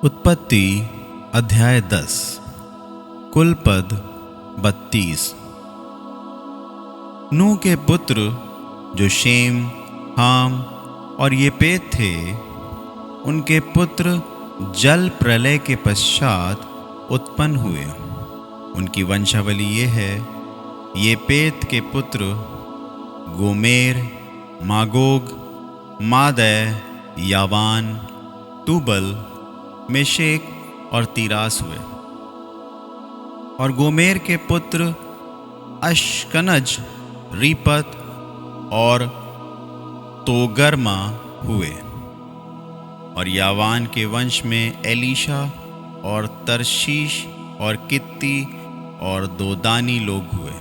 उत्पत्ति अध्याय 10 कुल पद 32। नूह के पुत्र जो शेम, हाम और येपेत थे, उनके पुत्र जल प्रलय के पश्चात उत्पन्न हुए। उनकी वंशावली ये है: येपेत के पुत्र गोमेर, मागोग, मादै, यावान, तूबल, मेशेक और तीरास हुए। और गोमेर के पुत्र अश्कनज, रीपत और तोगरमा हुए। और यावान के वंश में एलीशा और तरशीश और कित्ती और दोदानी लोग हुए।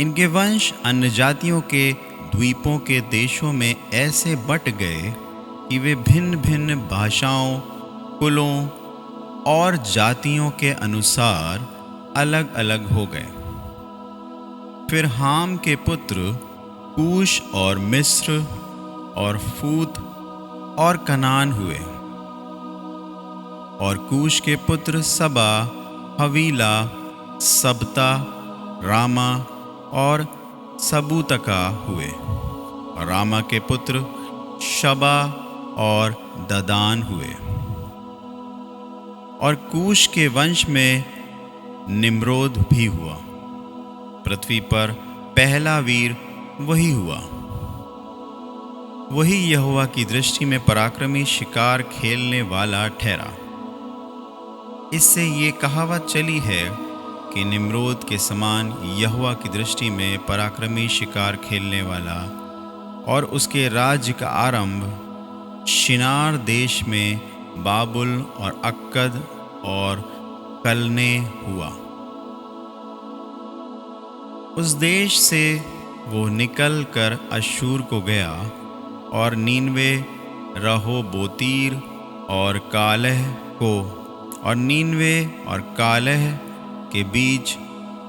इनके वंश अन्य जातियों के द्वीपों के देशों में ऐसे बट गए कि वे भिन्न भिन्न भाषाओं, कुलों और जातियों के अनुसार अलग अलग हो गए। फिर हाम के पुत्र कूश और मिस्र और फूत और कनान हुए। और कूश के पुत्र सबा, हवीला, सबता, रामा और सबूतका हुए। और रामा के पुत्र शबा और ददान हुए। और कूश के वंश में निम्रोद भी हुआ। पृथ्वी पर पहला वीर वही हुआ। वही यहोवा की दृष्टि में पराक्रमी शिकार खेलने वाला ठहरा। इससे ये कहावत चली है कि निम्रोद के समान यहोवा की दृष्टि में पराक्रमी शिकार खेलने वाला। और उसके राज्य का आरंभ शिनार देश में बाबुल और अक्कद और कलने हुआ। उस देश से वो निकल कर अश्शूर को गया और नीनवे, रहोबोतीर और कालह को, और नीनवे और कालह के बीच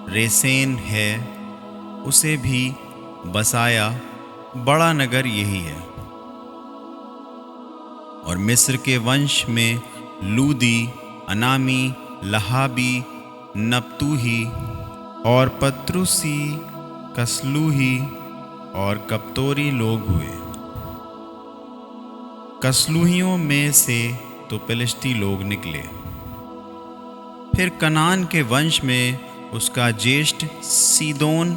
रेसेन है, उसे भी बसाया। बड़ा नगर यही है। और मिस्र के वंश में लूदी, अनामी, लहाबी, नप्तूही और पत्रुसी, कसलूही और कप्तोरी लोग हुए। कसलूहियों में से तो फिलिस्ती लोग निकले। फिर कनान के वंश में उसका ज्येष्ठ सीदोन,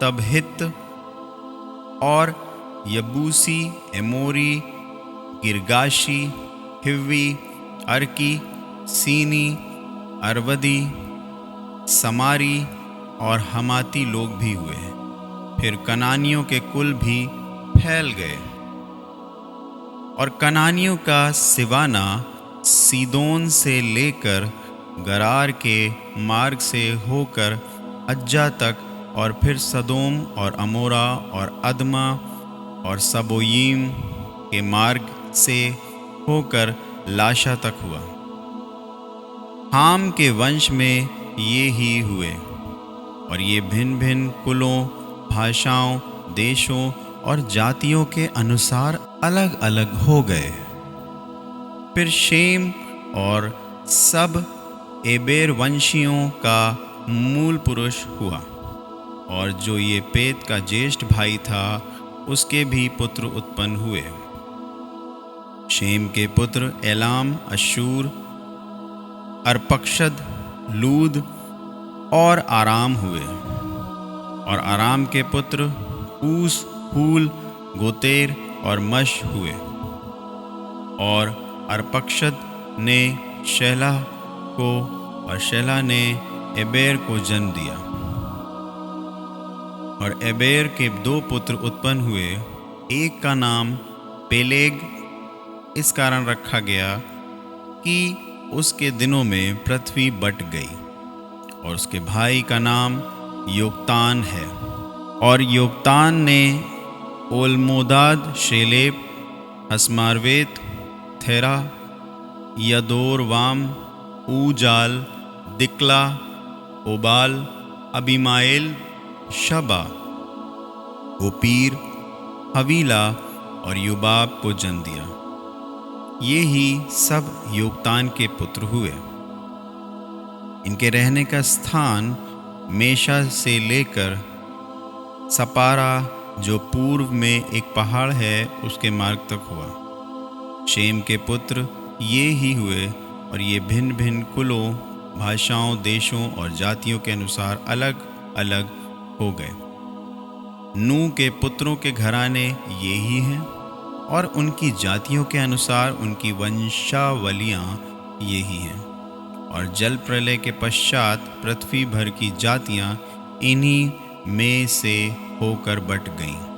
तब हित्त और यबूसी, एमोरी, गिरगाशी, हिव्वी, अर्की, सीनी, अरवदी, समारी और हमाती लोग भी हुए। फिर कनानियों के कुल भी फैल गए। और कनानियों का सिवाना सीदोन से लेकर गरार के मार्ग से होकर अज्जा तक, और फिर सदोम और अमोरा और अदमा और सबोयीम के मार्ग से होकर लाशा तक हुआ। हाम के वंश में ये ही हुए। और ये भिन्न भिन्न कुलों, भाषाओं, देशों और जातियों के अनुसार अलग अलग हो गए। फिर शेम और सब एबेर वंशियों का मूल पुरुष हुआ। और जो ये पेत का ज्येष्ठ भाई था, उसके भी पुत्र उत्पन्न हुए। शेम के पुत्र एलाम, अश्शूर, अर्पक्षद, लूद और आराम हुए। और आराम के पुत्र ऊस, हूल, गोतेर और मश हुए। और अर्पक्षद ने शेलह को, और शेलह ने एबेर को जन्म दिया। और एबेर के 2 पुत्र उत्पन्न हुए। एक का नाम पेलेग इस कारण रखा गया कि उसके दिनों में पृथ्वी बट गई। और उसके भाई का नाम योक्तान है। और योक्तान ने ओलमोदाद, शेलेब, हसमारवेत, थेरा, यदोरवाम, ऊजाल, दिक्ला, ओबाल, अबीमाएल, शबा, ओपीर, हवीला और युबाब को जन्म दिया। ये ही सब योक्तान के पुत्र हुए। इनके रहने का स्थान मेशा से लेकर सपारा जो पूर्व में एक पहाड़ है उसके मार्ग तक हुआ। शेम के पुत्र ये ही हुए और ये भिन्न भिन्न कुलों, भाषाओं, देशों और जातियों के अनुसार अलग अलग हो गए। नूह के पुत्रों के घराने ये ही हैं और उनकी जातियों के अनुसार उनकी वंशावलियाँ ये ही हैं। और जल प्रलय के पश्चात पृथ्वी भर की जातियाँ इन्हीं में से होकर बट गईं।